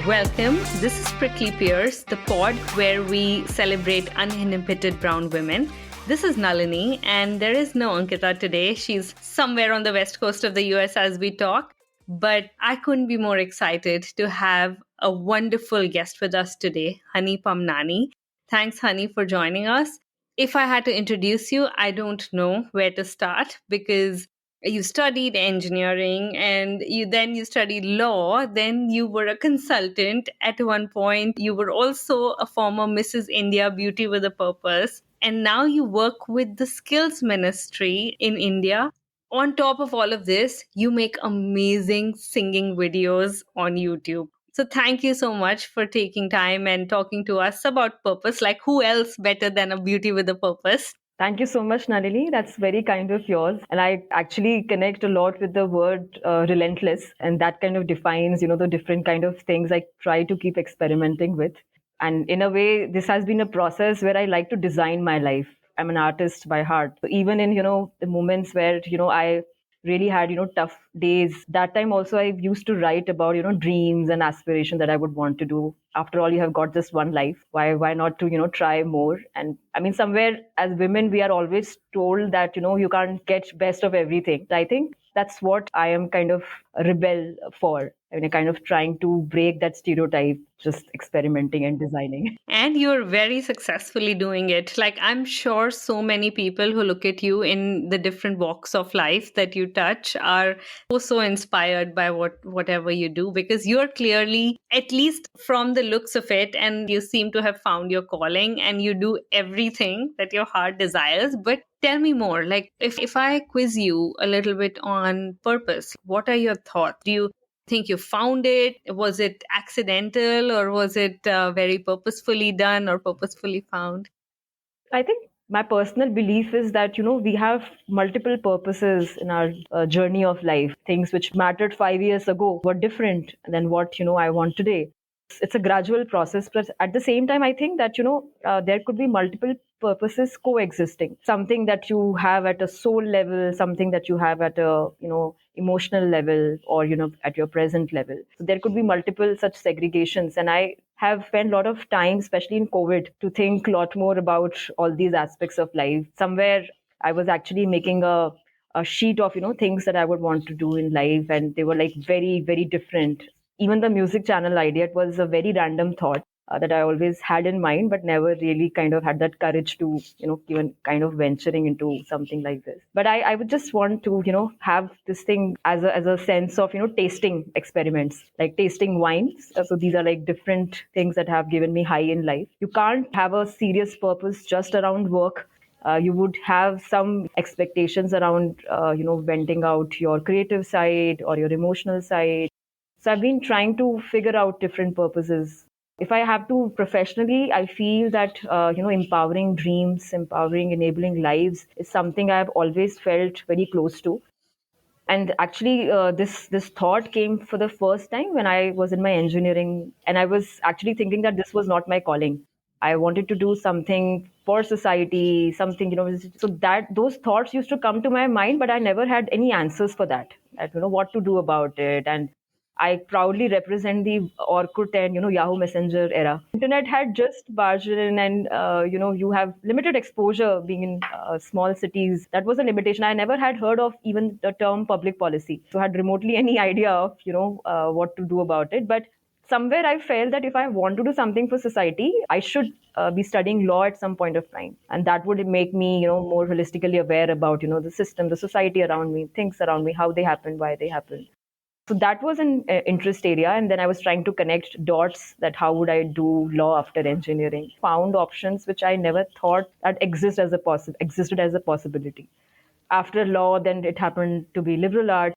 Welcome. This is Prickly Pears, the pod where we celebrate uninhibited brown women. This is Nalini, and there is no Ankita today. She's somewhere on the west coast of the US as we talk. But I couldn't be more excited to have a wonderful guest with us today, Honey Pamnani. Thanks, Honey, for joining us. If I had to introduce you, I don't know where to start because you studied engineering and you studied law, then you were a consultant at one point, you were also a former Mrs. India Beauty with a purpose, and now you work with the skills ministry in India. On top of all of this, you make amazing singing videos on YouTube. So thank you so much for taking time and talking to us about purpose. Like, who else better than a beauty with a purpose? Thank you so much, Nalini. That's very kind of yours. And I actually connect a lot with the word relentless. And that kind of defines, the different kind of things I try to keep experimenting with. And in a way, this has been a process where I like to design my life. I'm an artist by heart. So even in, the moments where, I really had, tough days. That time also I used to write about, dreams and aspirations that I would want to do. After all, you have got just one life. Why not to, try more? And I mean, somewhere as women, we are always told that, you can't get best of everything. I think that's what I am kind of a rebel for. I mean, kind of trying to break that stereotype, just experimenting and designing. And you're very successfully doing it. Like, I'm sure so many people who look at you in the different walks of life that you touch are so inspired by whatever you do, because you're clearly, at least from the looks of it, and you seem to have found your calling and you do everything that your heart desires. But tell me more. Like, if I quiz you a little bit on purpose, what are your thoughts? Do you think you found it? Was it accidental, or was it very purposefully done or purposefully found? I think my personal belief is that, we have multiple purposes in our journey of life. Things which mattered 5 years ago were different than what, I want today. It's a gradual process, but at the same time, I think that, there could be multiple purposes coexisting. Something that you have at a soul level, something that you have at a, emotional level, or, at your present level. So there could be multiple such segregations. And I have spent a lot of time, especially in COVID, to think a lot more about all these aspects of life. Somewhere I was actually making a sheet of, things that I would want to do in life. And they were like very, very different. Even the music channel idea, it was a very random thought that I always had in mind, but never really kind of had that courage to, even kind of venturing into something like this. But I would just want to, have this thing as a sense of, tasting experiments, like tasting wines. So these are like different things that have given me high in life. You can't have a serious purpose just around work. You would have some expectations around, venting out your creative side or your emotional side. So I've been trying to figure out different purposes. If I have to professionally, I feel that empowering dreams, empowering, enabling lives is something I've always felt very close to. And actually, this thought came for the first time when I was in my engineering, and I was actually thinking that this was not my calling. I wanted to do something for society, something, so that those thoughts used to come to my mind, but I never had any answers for that. What to do about it. And I proudly represent the Orkut and Yahoo Messenger era. Internet had just barged in, and you have limited exposure being in small cities. That was a limitation. I never had heard of even the term public policy, so I had remotely any idea of what to do about it. But somewhere I felt that if I want to do something for society, I should be studying law at some point of time, and that would make me more holistically aware about the system, the society around me, things around me, how they happen, why they happen. So that was an interest area. And then I was trying to connect dots, that how would I do law after engineering. Found options which I never thought that existed as a possibility. After law, then it happened to be liberal arts.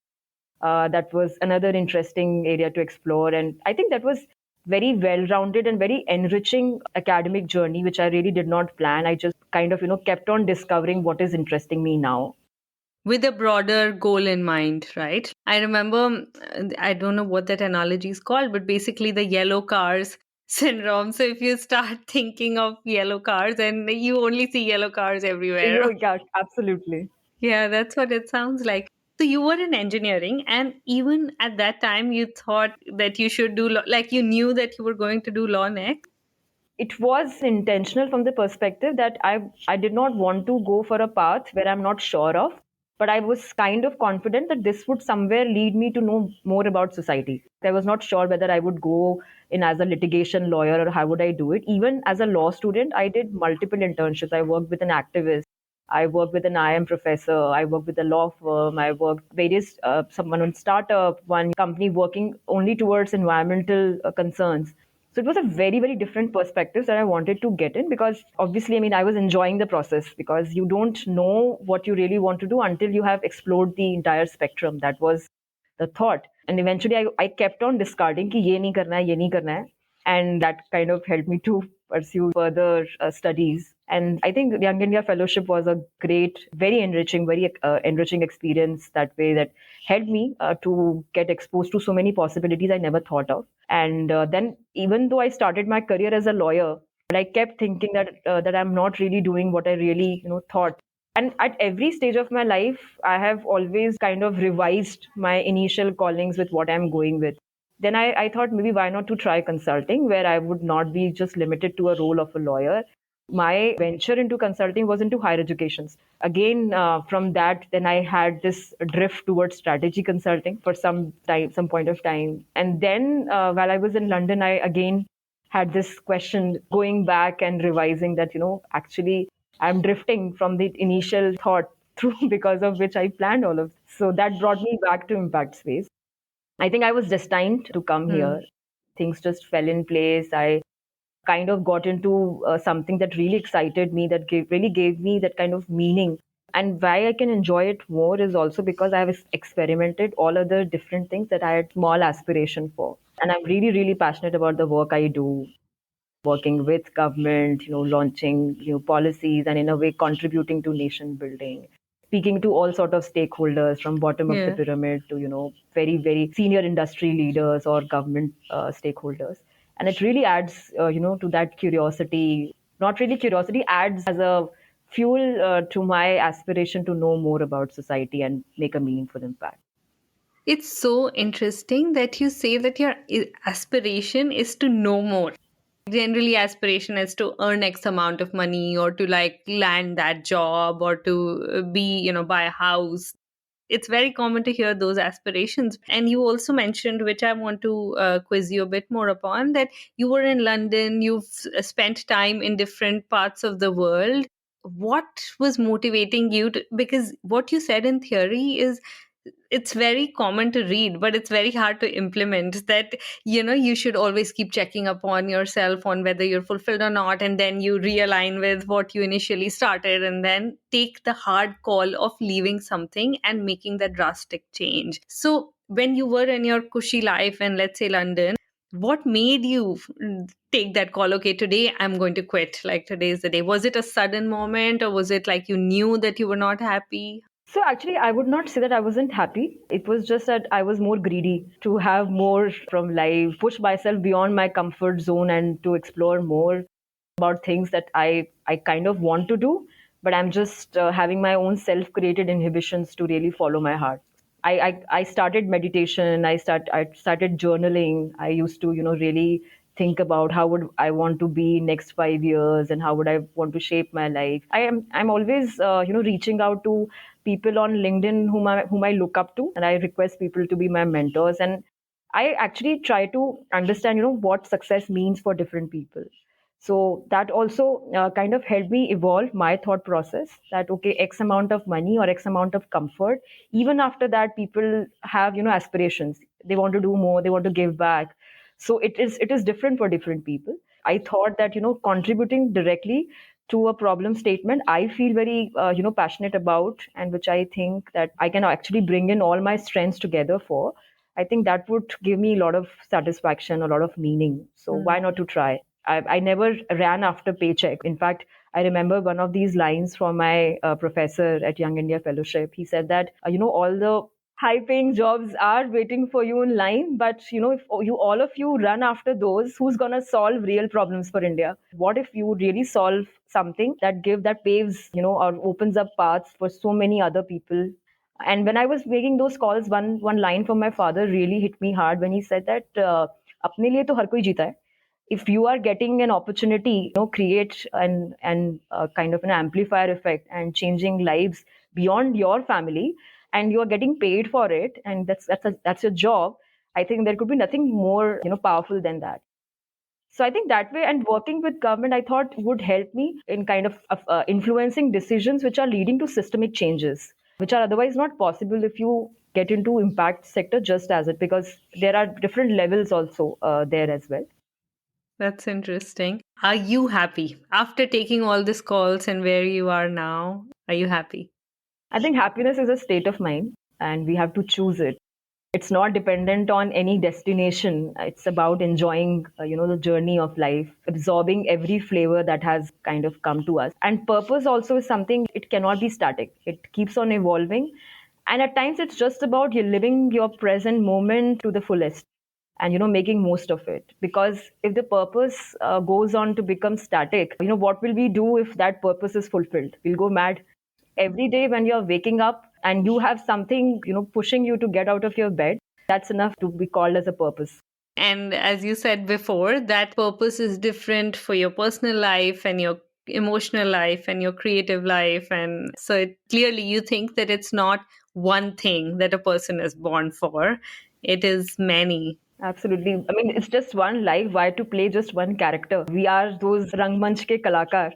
That was another interesting area to explore. And I think that was very well-rounded and very enriching academic journey, which I really did not plan. I just kind of, kept on discovering what is interesting me now. With a broader goal in mind, right? I remember, I don't know what that analogy is called, but basically the yellow cars syndrome. So if you start thinking of yellow cars, and you only see yellow cars everywhere. Yeah, absolutely. Yeah, that's what it sounds like. So you were in engineering, and even at that time, you thought that you should do law, like you knew that you were going to do law next. It was intentional from the perspective that I did not want to go for a path where I'm not sure of, but I was kind of confident that this would somewhere lead me to know more about society. I was not sure whether I would go in as a litigation lawyer or how would I do it. Even as a law student, I did multiple internships. I worked with an activist. I worked with an IM professor. I worked with a law firm. I worked various someone on startup, one company working only towards environmental concerns. So it was a very, very different perspective that I wanted to get in because obviously, I mean, I was enjoying the process because you don't know what you really want to do until you have explored the entire spectrum. That was the thought. And eventually, I kept on discarding ki ye nahi karna hai, ye nahi karna hai. And that kind of helped me to pursue further studies. And I think the Young India Fellowship was a great, very enriching experience that way that helped me to get exposed to so many possibilities I never thought of. And then, even though I started my career as a lawyer, but I kept thinking that I'm not really doing what I really thought. And at every stage of my life, I have always kind of revised my initial callings with what I'm going with. Then I thought maybe why not to try consulting, where I would not be just limited to a role of a lawyer. My venture into consulting was into higher educations. Again, from that, then I had this drift towards strategy consulting for some time, some point of time. And then while I was in London, I again had this question going back and revising that, actually I'm drifting from the initial thought through because of which I planned all of this. So that brought me back to impact space. I think I was destined to come here. Things just fell in place. I kind of got into something that really excited me, that really gave me that kind of meaning. And why I can enjoy it more is also because I have experimented all other different things that I had small aspiration for. And I'm really, really passionate about the work I do, working with government, launching policies and in a way contributing to nation building, speaking to all sort of stakeholders from bottom of the Yeah. pyramid to very, very senior industry leaders or government stakeholders. And it really adds to that curiosity. Not really curiosity, adds as a fuel to my aspiration to know more about society and make a meaningful impact. It's so interesting that you say that your aspiration is to know more. Generally, aspiration is to earn X amount of money or to like land that job or to be, buy a house. It's very common to hear those aspirations. And you also mentioned, which I want to quiz you a bit more upon, that you were in London, you've spent time in different parts of the world. What was motivating you to, because what you said in theory is it's very common to read, but it's very hard to implement, that you should always keep checking up on yourself on whether you're fulfilled or not, and then you realign with what you initially started, and then take the hard call of leaving something and making that drastic change. So when you were in your cushy life in, let's say, London, what made you take that call? Okay, today I'm going to quit, like today is the day. Was it a sudden moment, or was it like you knew that you were not happy? So actually, I would not say that I wasn't happy. It was just that I was more greedy to have more from life, push myself beyond my comfort zone and to explore more about things that I kind of want to do, but I'm just having my own self-created inhibitions to really follow my heart. I started meditation. I started journaling. I used to really think about how would I want to be next 5 years and how would I want to shape my life. I'm always reaching out to people on LinkedIn whom I look up to, and I request people to be my mentors. And I actually try to understand what success means for different people. So that also kind of helped me evolve my thought process that, okay, X amount of money or X amount of comfort, even after that, people have, aspirations. They want to do more, they want to give back. So it is different for different people. I thought that, contributing directly to a problem statement, I feel very, passionate about, and which I think that I can actually bring in all my strengths together for. I think that would give me a lot of satisfaction, a lot of meaning. So why not to try? I never ran after paycheck. In fact, I remember one of these lines from my professor at Young India Fellowship. He said that, all the high paying jobs are waiting for you in line, but, if all of you run after those, who's going to solve real problems for India? What if you really solve something that paves, or opens up paths for so many other people? And when I was making those calls, one line from my father really hit me hard when he said that अपने लिए तो हर कोई जीता है. If you are getting an opportunity, create and kind of an amplifier effect and changing lives beyond your family, and you are getting paid for it, and that's your job. I think there could be nothing more powerful than that. So I think that way, and working with government, I thought would help me in kind of influencing decisions which are leading to systemic changes, which are otherwise not possible if you get into impact sector just as it, because there are different levels also there as well. That's interesting. Are you happy after taking all these calls and where you are now? Are you happy? I think happiness is a state of mind, and we have to choose it. It's not dependent on any destination. It's about enjoying, the journey of life, absorbing every flavor that has kind of come to us. And purpose also is something, it cannot be static. It keeps on evolving. And at times it's just about you living your present moment to the fullest and, making most of it. Because if the purpose goes on to become static, what will we do if that purpose is fulfilled? We'll go mad. Every day when you're waking up and you have something pushing you to get out of your bed, that's enough to be called as a purpose. And as you said before, that purpose is different for your personal life and your emotional life and your creative life. And so clearly you think that it's not one thing that a person is born for, it is many. Absolutely. I mean, it's just one life. Why to play just one character? We are those rangmanch ke kalakar.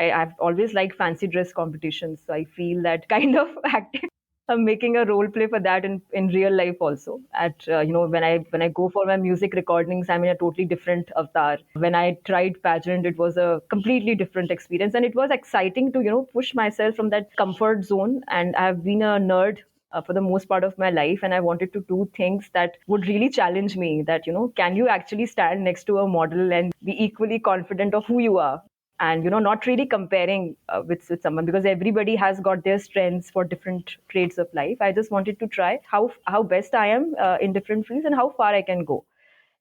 I've always liked fancy dress competitions, so I feel that kind of acting. I'm making a role play for that in real life also. At when I go for my music recordings, I'm in a totally different avatar. When I tried pageant, it was a completely different experience, and it was exciting to push myself from that comfort zone. And I've been a nerd for the most part of my life, and I wanted to do things that would really challenge me. That can you actually stand next to a model and be equally confident of who you are? And not really comparing with someone, because everybody has got their strengths for different traits of life. I just wanted to try how best I am in different fields and how far I can go,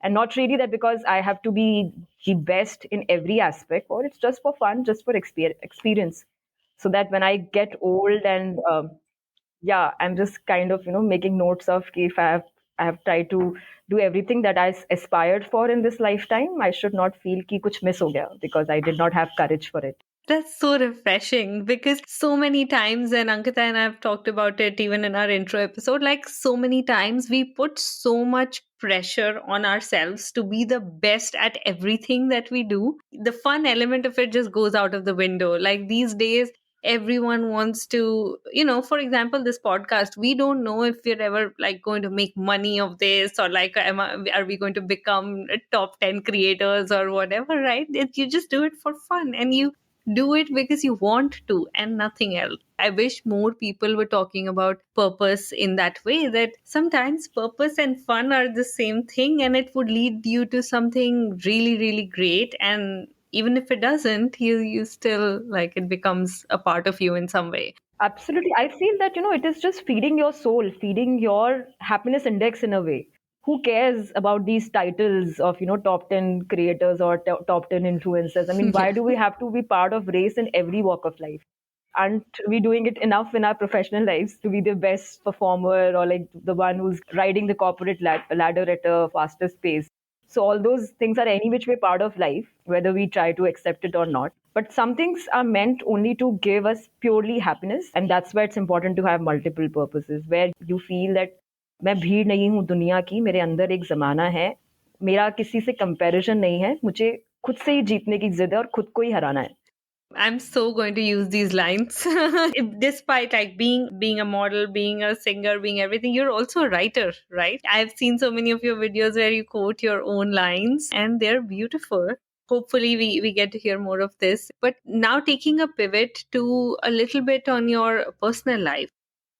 and not really that because I have to be the best in every aspect, or it's just for fun, just for experience, so that when I get old and yeah, I'm just kind of making notes of कि if I have tried to do everything that I aspired for in this lifetime, I should not feel कि कुछ miss हो गया because I did not have courage for it. That's so refreshing because so many times, and Ankita and I have talked about it even in our intro episode, like so many times we put so much pressure on ourselves to be the best at everything that we do. The fun element of it just goes out of the window. Like these days, everyone wants to, for example, this podcast, we don't know if we're ever like going to make money of this, or like are we going to become top 10 creators or whatever, right? You just do it for fun, and you do it because you want to and nothing else. I wish more people were talking about purpose in that way, that sometimes purpose and fun are the same thing and it would lead you to something really, really great. And even if it doesn't, you still like it becomes a part of you in some way. Absolutely. I feel that, it is just feeding your soul, feeding your happiness index in a way. Who cares about these titles of, top 10 creators or top 10 influencers? I mean, why Yeah. do we have to be part of race in every walk of life? Aren't we doing it enough in our professional lives to be the best performer, or like the one who's riding the corporate ladder at a faster pace? So all those things are any which way part of life, whether we try to accept it or not. But some things are meant only to give us purely happiness, and that's why it's important to have multiple purposes where you feel that मैं भीड़ नहीं हूँ दुनिया की, मेरे अंदर एक जमाना है, मेरा किसी से कंपैरिजन नहीं है, मुझे खुद से ही जीतने की जिद है और खुद को ही हराना है. I'm so going to use these lines. Despite like being a model, being a singer, being everything, you're also a writer, right? I've seen so many of your videos where you quote your own lines and they're beautiful. Hopefully we get to hear more of this. But now taking a pivot to a little bit on your personal life.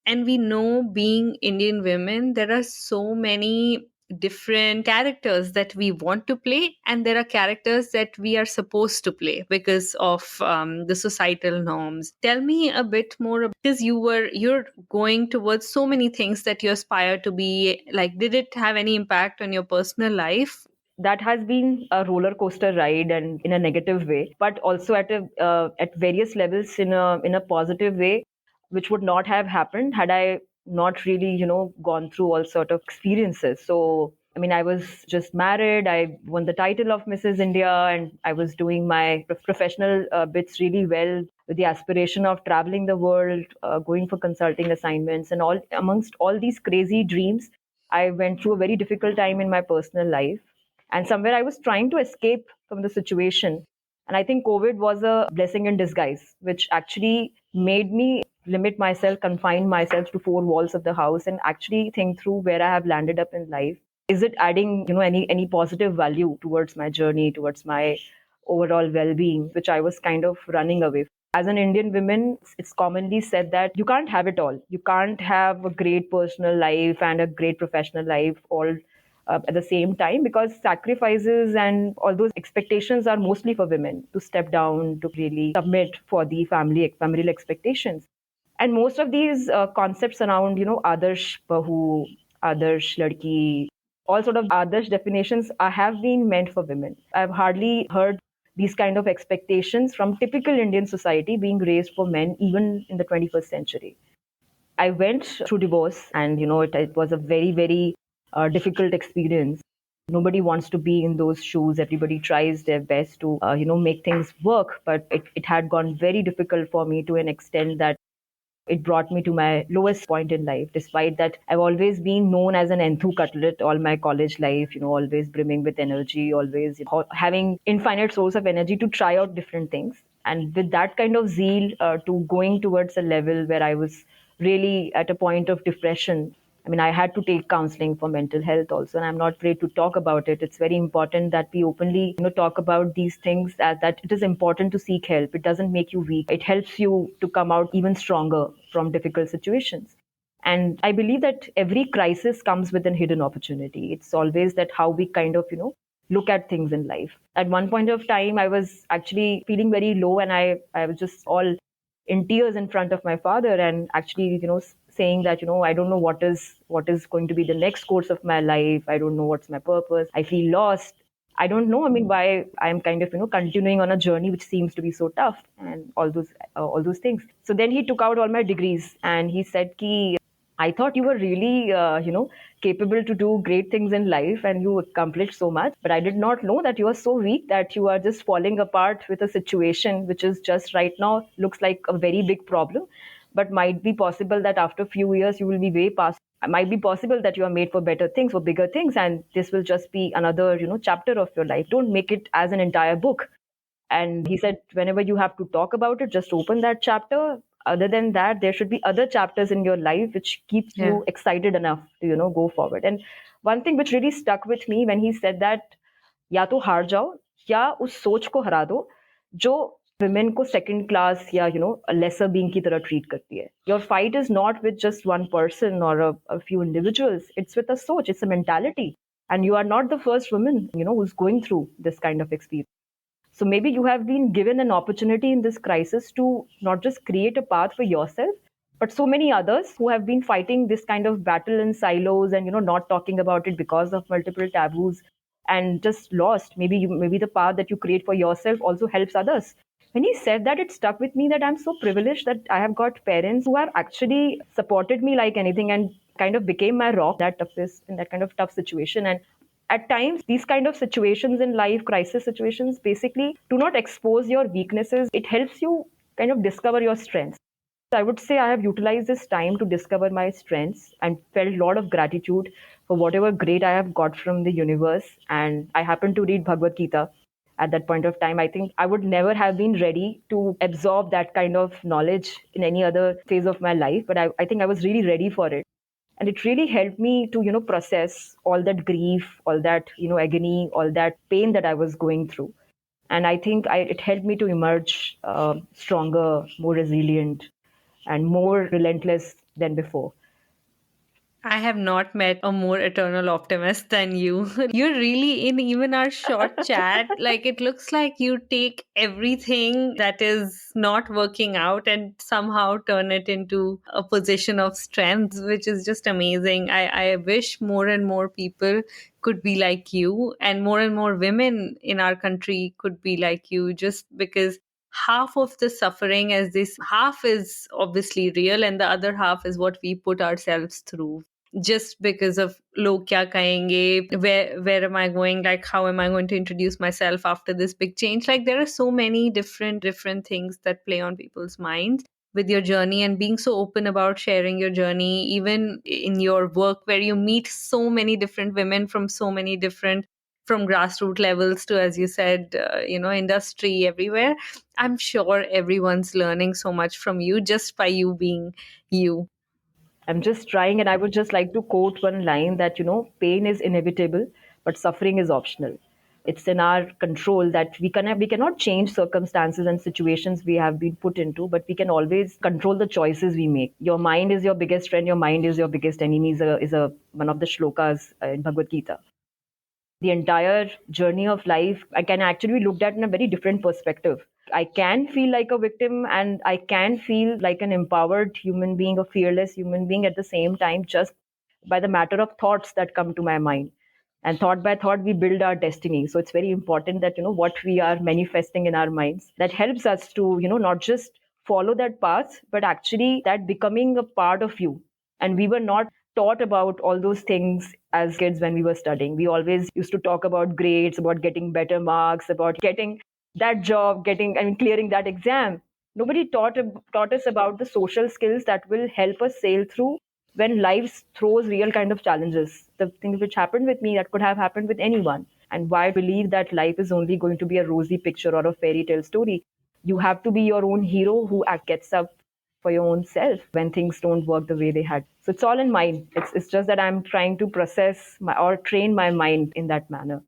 And we know, being Indian women, there are so many different characters that we want to play, and there are characters that we are supposed to play because of the societal norms. Tell me a bit more, because you're going towards so many things that you aspire to be. Like, did it have any impact on your personal life? That has been a roller coaster ride, and in a negative way, but also at various levels in a positive way, which would not have happened had I not really, gone through all sort of experiences. So, I mean, I was just married. I won the title of Mrs. India, and I was doing my professional bits really well with the aspiration of traveling the world, going for consulting assignments, and all amongst all these crazy dreams. I went through a very difficult time in my personal life. And somewhere I was trying to escape from the situation. And I think COVID was a blessing in disguise, which actually made me limit myself, confine myself to four walls of the house, and actually think through where I have landed up in life. Is it adding, any positive value towards my journey, towards my overall well-being, which I was kind of running away from? As an Indian woman, it's commonly said that you can't have it all. You can't have a great personal life and a great professional life all at the same time, because sacrifices and all those expectations are mostly for women to step down, to really submit for the familial expectations. And most of these concepts around, adarsh bahu, adarsh ladki, all sort of adarsh definitions have been meant for women. I've hardly heard these kind of expectations from typical Indian society being raised for men, even in the 21st century. I went through divorce, and it was a very, very difficult experience. Nobody wants to be in those shoes. Everybody tries their best to, make things work. But it had gone very difficult for me to an extent that it brought me to my lowest point in life. Despite that, I've always been known as an enthu cutlet all my college life, always brimming with energy, always having infinite source of energy to try out different things. And with that kind of zeal to going towards a level where I was really at a point of depression. I mean, I had to take counseling for mental health also, and I'm not afraid to talk about it. It's very important that we openly, talk about these things, that it is important to seek help. It doesn't make you weak. It helps you to come out even stronger from difficult situations. And I believe that every crisis comes with a hidden opportunity. It's always that how we kind of, look at things in life. At one point of time, I was actually feeling very low, and I was just all in tears in front of my father, and actually, saying that, I don't know what is going to be the next course of my life. I don't know what's my purpose. I feel lost. I don't know, I mean, why I'm kind of, continuing on a journey which seems to be so tough, and all those things. So then he took out all my degrees, and he said ki, I thought you were really, capable to do great things in life, and you accomplished so much. But I did not know that you are so weak that you are just falling apart with a situation which is just right now looks like a very big problem, but might be possible that after a few years you will be way past. It might be possible that you are made for better things, for bigger things, and this will just be another, chapter of your life. Don't make it as an entire book. And he said, whenever you have to talk about it, just open that chapter. Other than that, there should be other chapters in your life which keeps you excited enough to, go forward. And one thing which really stuck with me when he said that, या तो हार जाओ या उस सोच को हरा दो जो women को second class या a lesser being की तरह treat करती है. Your fight is not with just one person or a few individuals. It's with a सोच. It's a mentality. And you are not the first woman, who's going through this kind of experience. So maybe you have been given an opportunity in this crisis to not just create a path for yourself, but so many others who have been fighting this kind of battle in silos and not talking about it because of multiple taboos and just lost. Maybe the path that you create for yourself also helps others. When he said that, it stuck with me that I'm so privileged that I have got parents who have actually supported me like anything and kind of became my rock in that kind of tough situation. And at times these kind of situations in life, crisis situations, basically do not expose your weaknesses. It helps you kind of discover your strengths. I would say I have utilized this time to discover my strengths and felt a lot of gratitude for whatever great I have got from the universe. And I happened to read Bhagavad Gita at that point of time. I think I would never have been ready to absorb that kind of knowledge in any other phase of my life, but I think I was really ready for it. And it really helped me to process all that grief, all that agony, all that pain that I was going through. And I think it helped me to emerge stronger, more resilient, and more relentless than before. I have not met a more eternal optimist than you. You're really in even our short chat. Like, it looks like you take everything that is not working out and somehow turn it into a position of strength, which is just amazing. I wish more and more people could be like you, and more women in our country could be like you, just because half of the suffering, as this half is obviously real and the other half is what we put ourselves through just because of log kya kahenge, where am I going, like how am I going to introduce myself after this big change. Like there are so many different things that play on people's minds with your journey, and being so open about sharing your journey, even in your work where you meet so many different women from so many different, from grassroots levels to, as you said, industry, everywhere. I'm sure everyone's learning so much from you just by you being you. I'm just trying, and I would just like to quote one line that, pain is inevitable, but suffering is optional. It's in our control that we cannot change circumstances and situations we have been put into, but we can always control the choices we make. Your mind is your biggest friend, your mind is your biggest enemy is a one of the shlokas in Bhagavad Gita. The entire journey of life I can actually be looked at in a very different perspective. I can feel like a victim and I can feel like an empowered human being, a fearless human being at the same time, just by the matter of thoughts that come to my mind. And thought by thought, we build our destiny. So it's very important that, what we are manifesting in our minds, that helps us to, not just follow that path, but actually that becoming a part of you. And we were not taught about all those things as kids when we were studying. We always used to talk about grades, about getting better marks, about getting that job, clearing that exam. Nobody taught us about the social skills that will help us sail through when life throws real kind of challenges. The things which happened with me that could have happened with anyone. And why believe that life is only going to be a rosy picture or a fairy tale story? You have to be your own hero who gets up for your own self when things don't work the way they had. So it's all in mind. It's just that I'm trying to process or train my mind in that manner.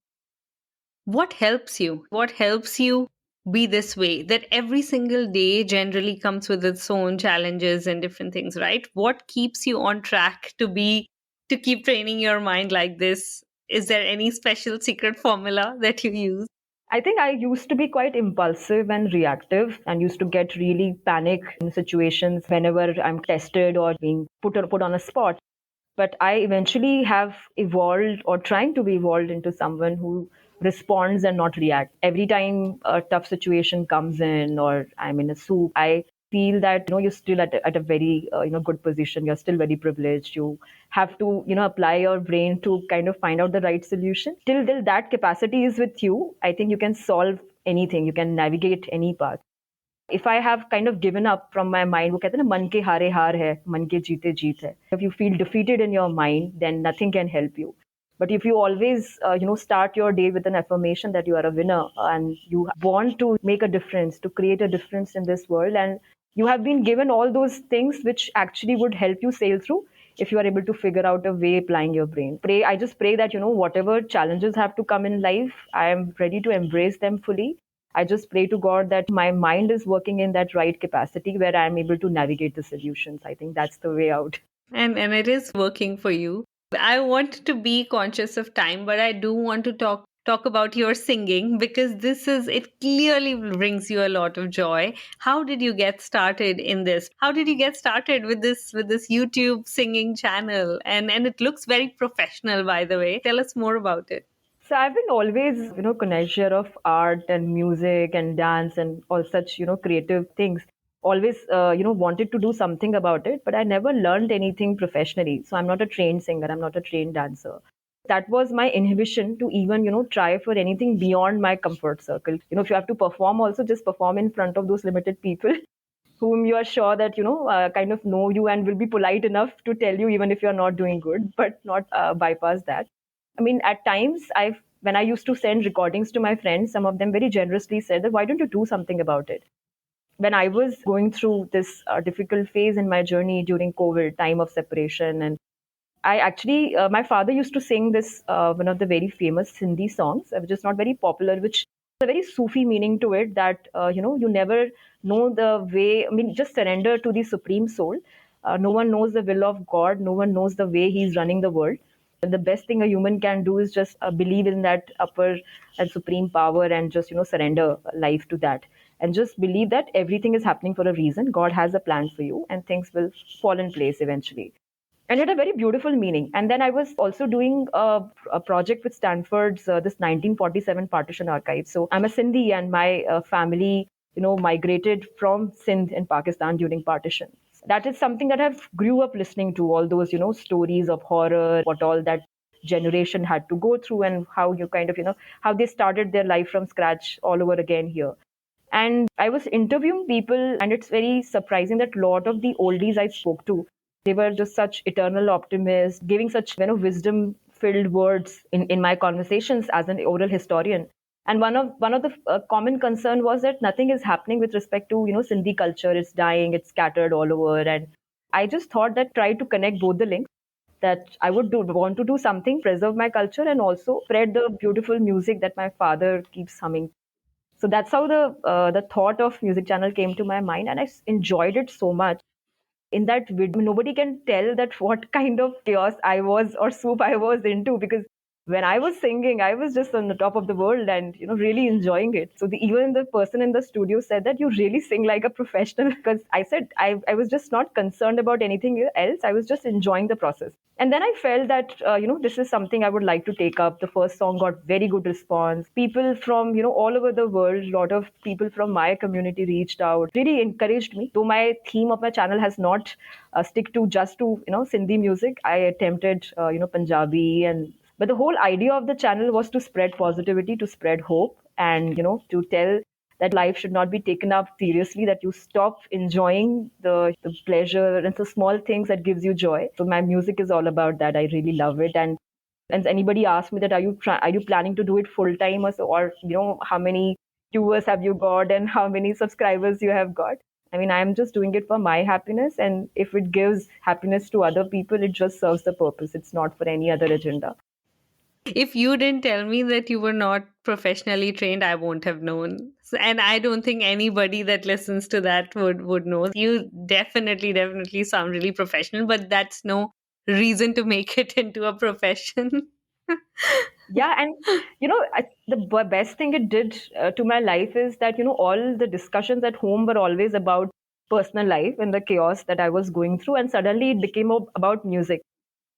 What helps you be this way, that every single day generally comes with its own challenges and different things, right? What keeps you on track to keep training your mind like this? Is there any special secret formula that you use? I think I used to be quite impulsive and reactive and used to get really panic in situations whenever I'm tested or being put on a spot. But I eventually have evolved or trying to be evolved into someone who responds and not react. Every time a tough situation comes in or I'm in a soup, I feel that you're still at a very good position. You're still very privileged. You have to apply your brain to kind of find out the right solution. Till that capacity is with you, I think you can solve anything. You can navigate any path. If I have kind of given up from my mind, वो कहते हैं ना मन के हारे हार है, मन के जीते जीत है. If you feel defeated in your mind, then nothing can help you. But if you always, start your day with an affirmation that you are a winner and you want to make a difference, to create a difference in this world, and you have been given all those things which actually would help you sail through if you are able to figure out a way applying your brain. I just pray that, whatever challenges have to come in life, I am ready to embrace them fully. I just pray to God that my mind is working in that right capacity where I'm able to navigate the solutions. I think that's the way out. And it is working for you. I want to be conscious of time, but I do want to talk about your singing, because it clearly brings you a lot of joy. How did you get started in this? How did you get started with this YouTube singing channel? And it looks very professional, by the way. Tell us more about it. So I've been always, connoisseur of art and music and dance and all such, creative things. Always, wanted to do something about it, but I never learned anything professionally. So I'm not a trained singer. I'm not a trained dancer. That was my inhibition to even, try for anything beyond my comfort circle. If you have to perform also, just perform in front of those limited people whom you are sure that, kind of know you and will be polite enough to tell you even if you're not doing good, but not bypass that. I mean, at times, when I used to send recordings to my friends, some of them very generously said that, why don't you do something about it? When I was going through this difficult phase in my journey during COVID, time of separation, and I actually, my father used to sing this, one of the very famous Hindi songs, which is not very popular, which has a very Sufi meaning to it that, you never know the way, I mean, just surrender to the Supreme Soul. No one knows the will of God. No one knows the way He's running the world. And the best thing a human can do is just believe in that upper and supreme power and just, surrender life to that. And just believe that everything is happening for a reason. God has a plan for you and things will fall in place eventually, and it had a very beautiful meaning. And then I was also doing a project with Stanford's this 1947 partition archive. So I'm a Sindhi, and my family migrated from Sindh in Pakistan during partition. That is something that I've grew up listening to, all those, stories of horror, what all that generation had to go through, and how you kind of, how they started their life from scratch all over again here. And I was interviewing people, and it's very surprising that a lot of the oldies I spoke to, they were just such eternal optimists, giving such wisdom filled words in my conversations as an oral historian. And one of the common concern was that nothing is happening with respect to Sindhi culture. It's dying, it's scattered all over. And I just thought that try to connect both the links, that I would want to do something, preserve my culture, and also spread the beautiful music that my father keeps humming. So that's how the thought of music channel came to my mind, and I enjoyed it so much. In that video, nobody can tell that what kind of chaos I was or soup I was into, because when I was singing, I was just on the top of the world and really enjoying it. So even the person in the studio said that you really sing like a professional, because I said I was just not concerned about anything else. I was just enjoying the process. And then I felt that this is something I would like to take up. The first song got very good response. People from all over the world, a lot of people from my community reached out, really encouraged me. Though my theme of my channel has not stick to just to Sindhi music, I attempted Punjabi, and but the whole idea of the channel was to spread positivity, to spread hope, and to tell that life should not be taken up seriously, that you stop enjoying the pleasure and the small things that gives you joy. So my music is all about that. I really love it. And anybody asked me that are you planning to do it full time, or so, or how many viewers have you got and how many subscribers you have got? I mean, I'm just doing it for my happiness, and if it gives happiness to other people, it just serves the purpose. It's not for any other agenda. If you didn't tell me that you were not professionally trained, I won't have known. And I don't think anybody that listens to that would know. You definitely sound really professional, but that's no reason to make it into a profession. Yeah, and the best thing it did to my life is that all the discussions at home were always about personal life and the chaos that I was going through, and suddenly it became about music.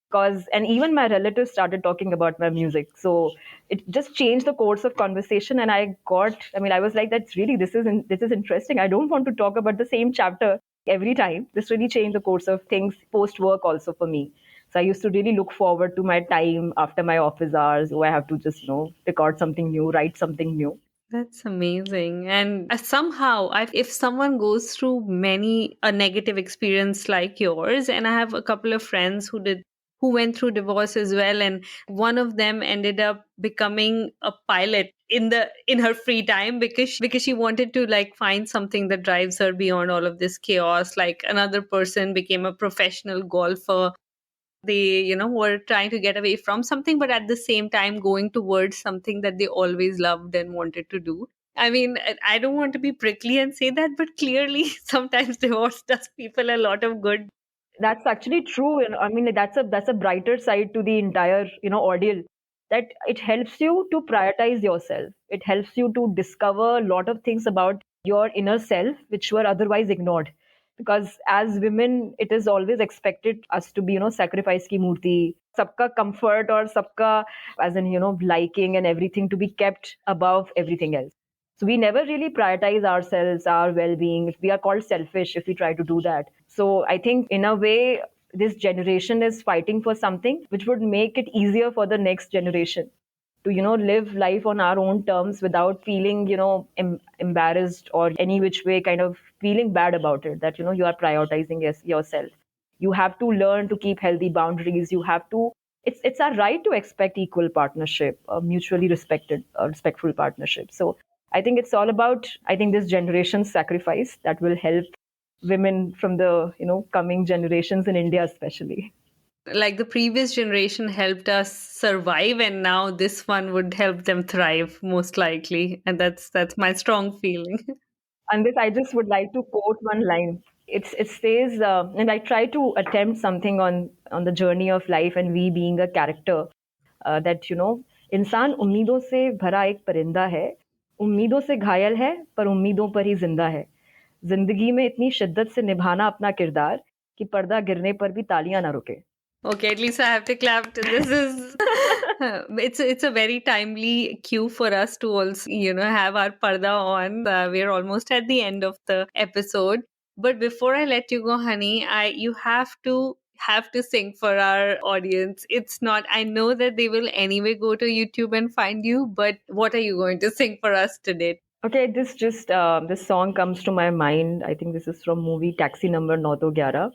Because and even my relatives started talking about my music, so it just changed the course of conversation. And I was like, that's really, this is interesting. I don't want to talk about the same chapter every time. This really changed the course of things post work also for me. So I used to really look forward to my time after my office hours, where I have to just record something new, write something new. That's amazing. And somehow, if someone goes through many a negative experience like yours, and I have a couple of friends who went through divorce as well, and one of them ended up becoming a pilot in her free time because she wanted to like find something that drives her beyond all of this chaos. Like another person became a professional golfer. They were trying to get away from something, but at the same time going towards something that they always loved and wanted to do. I mean, I don't want to be prickly and say that, but clearly sometimes divorce does people a lot of good. That's actually true. I mean, that's a brighter side to the entire ordeal. That it helps you to prioritize yourself. It helps you to discover a lot of things about your inner self which were otherwise ignored. Because as women, it is always expected us to be sacrifice ki murti, sabka comfort or sabka, as in liking and everything, to be kept above everything else. So we never really prioritize ourselves, our well-being. We are called selfish if we try to do that. So I think in a way, this generation is fighting for something which would make it easier for the next generation to live life on our own terms without feeling embarrassed or any which way kind of feeling bad about it, that you are prioritizing yourself. You have to learn to keep healthy boundaries. You have to, it's our right to expect equal partnership, mutually respectful partnership. So I think it's all about, I think, this generation's sacrifice that will help women from the coming generations in India especially. Like the previous generation helped us survive, and now this one would help them thrive most likely, and that's my strong feeling. And this, I just would like to quote one line. It says, and I try to attempt something on the journey of life and we being a character, that इंसान उम्मीदों से भरा एक परिंदा है, उम्मीदों से घायल है पर उम्मीदों पर ही जिंदा है, जिंदगी में इतनी शिद्दत से निभाना अपना किरदार कि पर्दा गिरने पर भी तालियां ना रुके. Okay, at least I have to clap. This is it's a very timely cue for us to also have our parda on. We're almost at the end of the episode, but before I let you go, honey, I you have to sing for our audience. It's not. I know that they will anyway go to YouTube and find you, but what are you going to sing for us today? Okay, this song comes to my mind. I think this is from movie Taxi Number 911.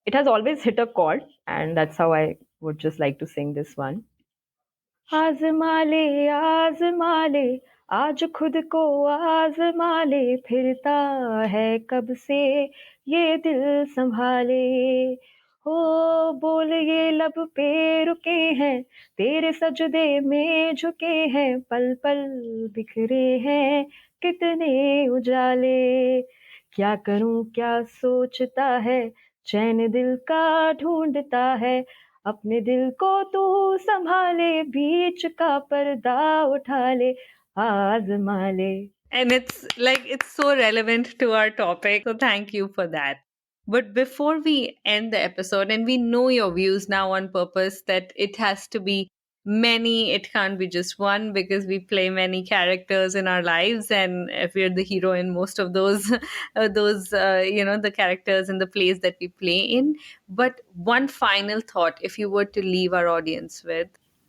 It has always hit a chord, and that's how I would just like to sing this one. आजमा ले आज खुद को आजमा ले फिरता है कब से ये दिल संभाले हो बोल ये लब पे रुके हैं तेरे सजदे में झुके हैं पल पल बिखरे हैं कितने उजाले क्या करूं क्या सोचता है चैन दिल का ढूंढता है अपने दिल को तू संभाले बीच का पर्दा उठा ले आजमा ले. And it's so relevant to our topic. So thank you for that. But before we end the episode, and we know your views now on purpose that it has to be many, it can't be just one because we play many characters in our lives, and if we're the hero in most of those, the characters in the plays that we play in. But one final thought, if you were to leave our audience with.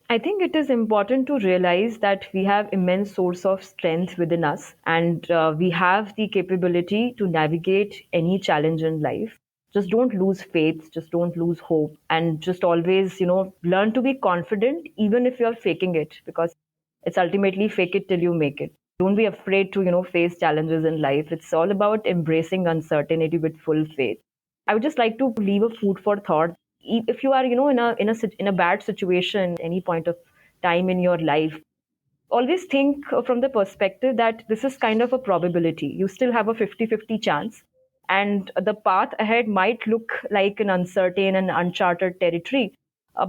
I think it is important to realize that we have immense source of strength within us, and we have the capability to navigate any challenge in life. Just don't lose faith, just don't lose hope, and just always, learn to be confident, even if you're faking it, because it's ultimately fake it till you make it. Don't be afraid to, face challenges in life. It's all about embracing uncertainty with full faith. I would just like to leave a food for thought. If you are, in a bad situation, any point of time in your life, always think from the perspective that this is kind of a probability. You still have a 50-50 chance, and the path ahead might look like an uncertain and uncharted territory,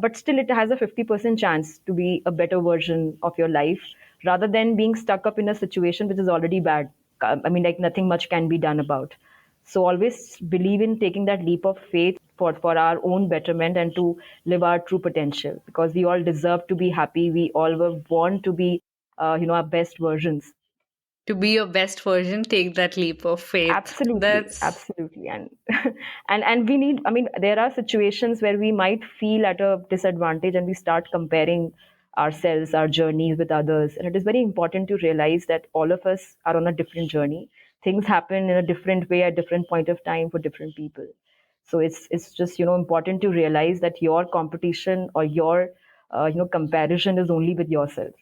but still it has a 50% chance to be a better version of your life rather than being stuck up in a situation which is already bad. I mean, like, nothing much can be done about. So always believe in taking that leap of faith for our own betterment and to live our true potential, because we all deserve to be happy. We all want to be, our best versions. To be your best version, take that leap of faith. Absolutely. And and we need, I mean, there are situations where we might feel at a disadvantage and we start comparing ourselves, our journeys with others. And it is very important to realize that all of us are on a different journey. Things happen in a different way at different point of time for different people. So it's just, important to realize that your competition or your comparison is only with yourself,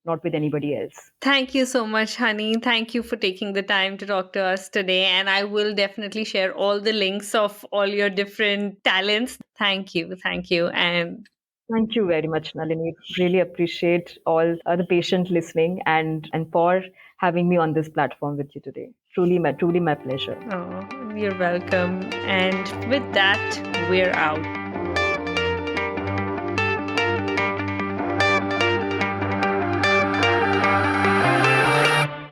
not with anybody else. Thank you so much, honey. Thank you for taking the time to talk to us today. And I will definitely share all the links of all your different talents. Thank you. Thank you. And thank you very much, Nalini. Really appreciate all the patient listening and for having me on this platform with you today. Truly my pleasure. oh, you're welcome. And with that, we're out.